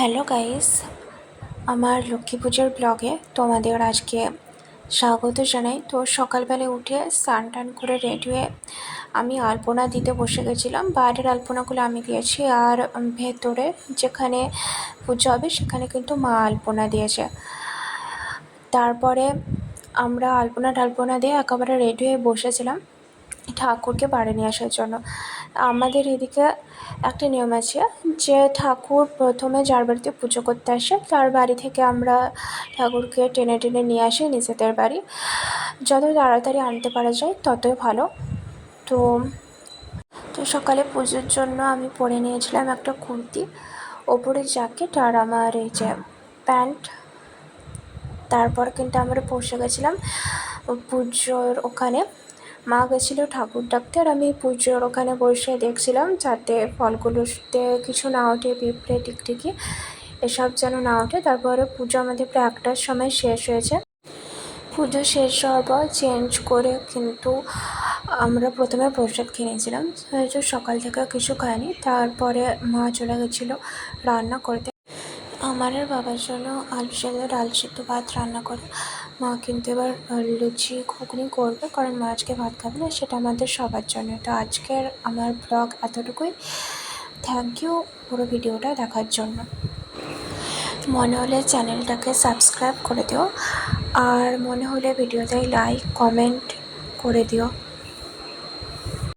Hello guys, আমার লক্ষ্মী পুজোর ব্লগে তোমাদের আজকে স্বাগত জানাই। তো সকালবেলা উঠে স্নান টান করে রেডি হয়ে আমি আলপনা দিতে বসে গেছিলাম। বাইরের আলপনাগুলো আমি দিয়েছি, আর ভেতরে যেখানে পুজো হবে সেখানে কিন্তু মা আলপনা দিয়েছে। তারপরে আমরা আলপনা টালপনা দিয়ে একেবারে রেডি হয়ে বসেছিলাম ঠাকুরকে বাড়ি নিয়ে আসার জন্য। আমাদের এদিকে একটা নিয়ম আছে যে ঠাকুর প্রথমে যার বাড়িতে পুজো করতে আসে তার বাড়ি থেকে আমরা ঠাকুরকে টেনে টেনে নিয়ে আসি নিজেদের বাড়ি। যত তাড়াতাড়ি আনতে পারা যায় ততই ভালো। তো তো সকালে পুজোর জন্য আমি পরে নিয়েছিলাম একটা কুর্তি, ওপরে জ্যাকেট আর আমার এই যে প্যান্ট। তারপর কিন্তু আমরা বসে গেছিলাম পুজোর ওখানে। মা গেছিলো ঠাকুর ডাকতে, আর আমি পুজোর ওখানে বসে দেখছিলাম যাতে ফলগুলোতে কিছু না ওঠে, পিঁপড়ে টিকটিকি এসব যেন না ওঠে। তারপরে পুজো আমাদের প্রায় 1টার সময় শেষ হয়েছে। পুজো শেষ হওয়ার পর চেঞ্জ করে কিন্তু আমরা প্রথমে প্রসাদ কিনেছিলাম, হয়তো সকাল থেকে কিছু খাইনি। তারপরে মা চলে গেছিলো রান্না করতে। আমার আর বাবার জন্য আলু সেদ্ধ ডাল সিদ্ধ ভাত রান্না করে মা কিন্তু এবার লুচি ঘুগনি করবে, কারণ মা আজকে ভাত খাবে না, সেটা আমাদের সবার জন্য। তো আজকের আমার ব্লগ এতটুকুই। থ্যাংক ইউ পুরো ভিডিওটা দেখার জন্য। মনে হলে চ্যানেলটাকে সাবস্ক্রাইব করে দিও, আর মনে হলে ভিডিওতে লাইক কমেন্ট করে দিও।